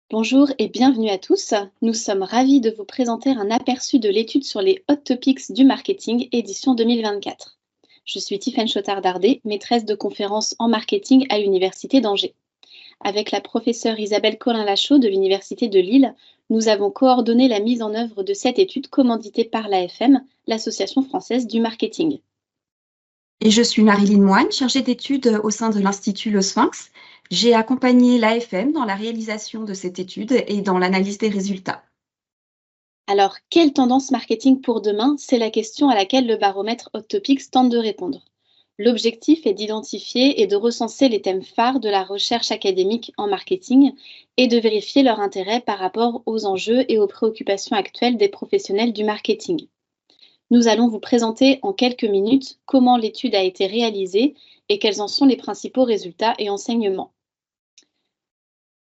Bonjour et bienvenue à tous. Nous sommes ravis de vous présenter un aperçu de l'étude sur les Hot Topics du marketing, édition 2024. Je suis Tiffaine Chotard-Dardet, maîtresse de conférences en marketing à l'Université d'Angers. Avec la professeure Isabelle Collin-Lachaud de l'Université de Lille, nous avons coordonné la mise en œuvre de cette étude commanditée par l'AFM, l'Association française du marketing. Et je suis Marilyn Moine, chargée d'études au sein de l'Institut Le Sphinx. J'ai accompagné l'AFM dans la réalisation de cette étude et dans l'analyse des résultats. Alors, quelle tendance marketing pour demain? C'est la question à laquelle le baromètre Hot Topics tente de répondre. L'objectif est d'identifier et de recenser les thèmes phares de la recherche académique en marketing et de vérifier leur intérêt par rapport aux enjeux et aux préoccupations actuelles des professionnels du marketing. Nous allons vous présenter en quelques minutes comment l'étude a été réalisée et quels en sont les principaux résultats et enseignements.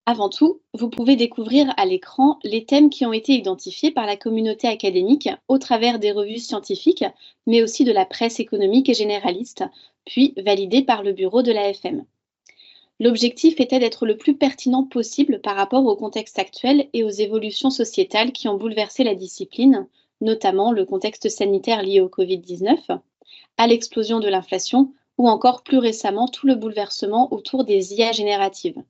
Avant tout, vous pouvez découvrir à l'écran les thèmes qui ont été identifiés par la communauté académique au travers des revues scientifiques, mais aussi de la presse économique et généraliste, puis validés par le bureau de l'AFM. L'objectif était d'être le plus pertinent possible par rapport au contexte actuel et aux évolutions sociétales qui ont bouleversé la discipline, notamment le contexte sanitaire lié au Covid-19, à l'explosion de l'inflation ou encore plus récemment tout le bouleversement autour des IA génératives.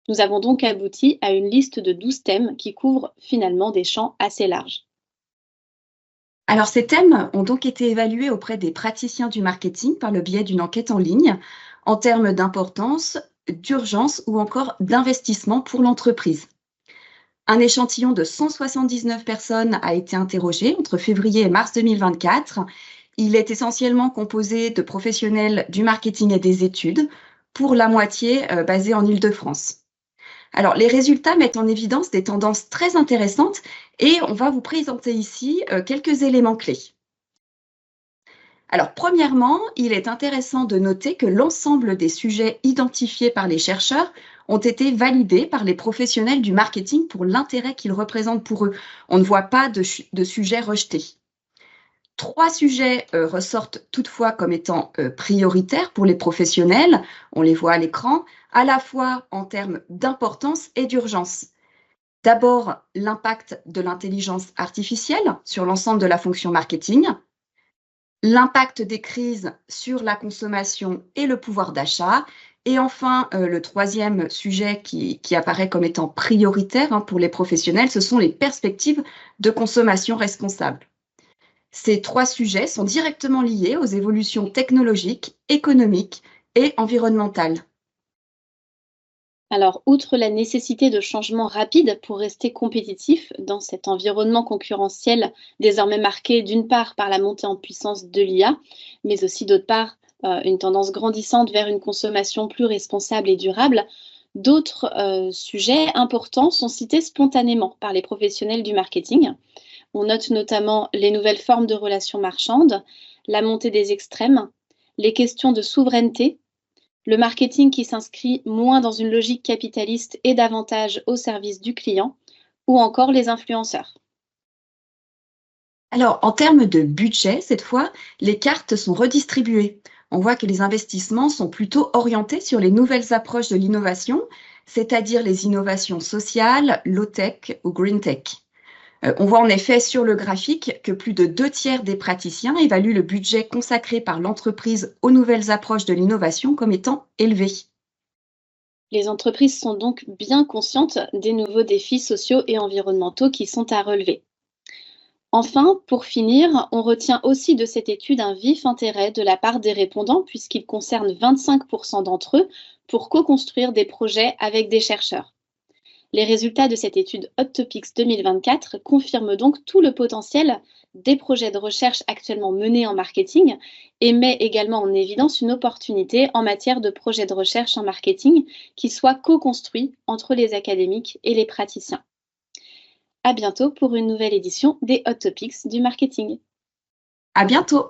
Nous avons donc abouti à une liste de 12 thèmes qui couvrent finalement des champs assez larges. Alors, ces thèmes ont donc été évalués auprès des praticiens du marketing par le biais d'une enquête en ligne en termes d'importance, d'urgence ou encore d'investissement pour l'entreprise. Un échantillon de 179 personnes a été interrogé entre février et mars 2024. Il est essentiellement composé de professionnels du marketing et des études, pour la moitié basés en Île-de-France. Alors, les résultats mettent en évidence des tendances très intéressantes et on va vous présenter ici quelques éléments clés. Alors, premièrement, il est intéressant de noter que l'ensemble des sujets identifiés par les chercheurs ont été validés par les professionnels du marketing pour l'intérêt qu'ils représentent pour eux. On ne voit pas de sujets rejetés. 3 sujets ressortent toutefois comme étant prioritaires pour les professionnels, on les voit à l'écran, à la fois en termes d'importance et d'urgence. D'abord, l'impact de l'intelligence artificielle sur l'ensemble de la fonction marketing, l'impact des crises sur la consommation et le pouvoir d'achat, et enfin, le troisième sujet qui apparaît comme étant prioritaire pour les professionnels, ce sont les perspectives de consommation responsable. Ces 3 sujets sont directement liés aux évolutions technologiques, économiques et environnementales. Alors, outre la nécessité de changements rapides pour rester compétitif dans cet environnement concurrentiel désormais marqué d'une part par la montée en puissance de l'IA, mais aussi d'autre part une tendance grandissante vers une consommation plus responsable et durable, d'autres sujets importants sont cités spontanément par les professionnels du marketing. On note notamment les nouvelles formes de relations marchandes, la montée des extrêmes, les questions de souveraineté, le marketing qui s'inscrit moins dans une logique capitaliste et davantage au service du client, ou encore les influenceurs. Alors, en termes de budget, cette fois, les cartes sont redistribuées. On voit que les investissements sont plutôt orientés sur les nouvelles approches de l'innovation, c'est-à-dire les innovations sociales, low-tech ou green-tech. On voit en effet sur le graphique que plus de 2/3 des praticiens évaluent le budget consacré par l'entreprise aux nouvelles approches de l'innovation comme étant élevé. Les entreprises sont donc bien conscientes des nouveaux défis sociaux et environnementaux qui sont à relever. Enfin, pour finir, on retient aussi de cette étude un vif intérêt de la part des répondants, puisqu'il concerne 25% d'entre eux, pour co-construire des projets avec des chercheurs. Les résultats de cette étude Hot Topics 2024 confirment donc tout le potentiel des projets de recherche actuellement menés en marketing et met également en évidence une opportunité en matière de projets de recherche en marketing qui soient co-construits entre les académiques et les praticiens. À bientôt pour une nouvelle édition des Hot Topics du marketing. À bientôt!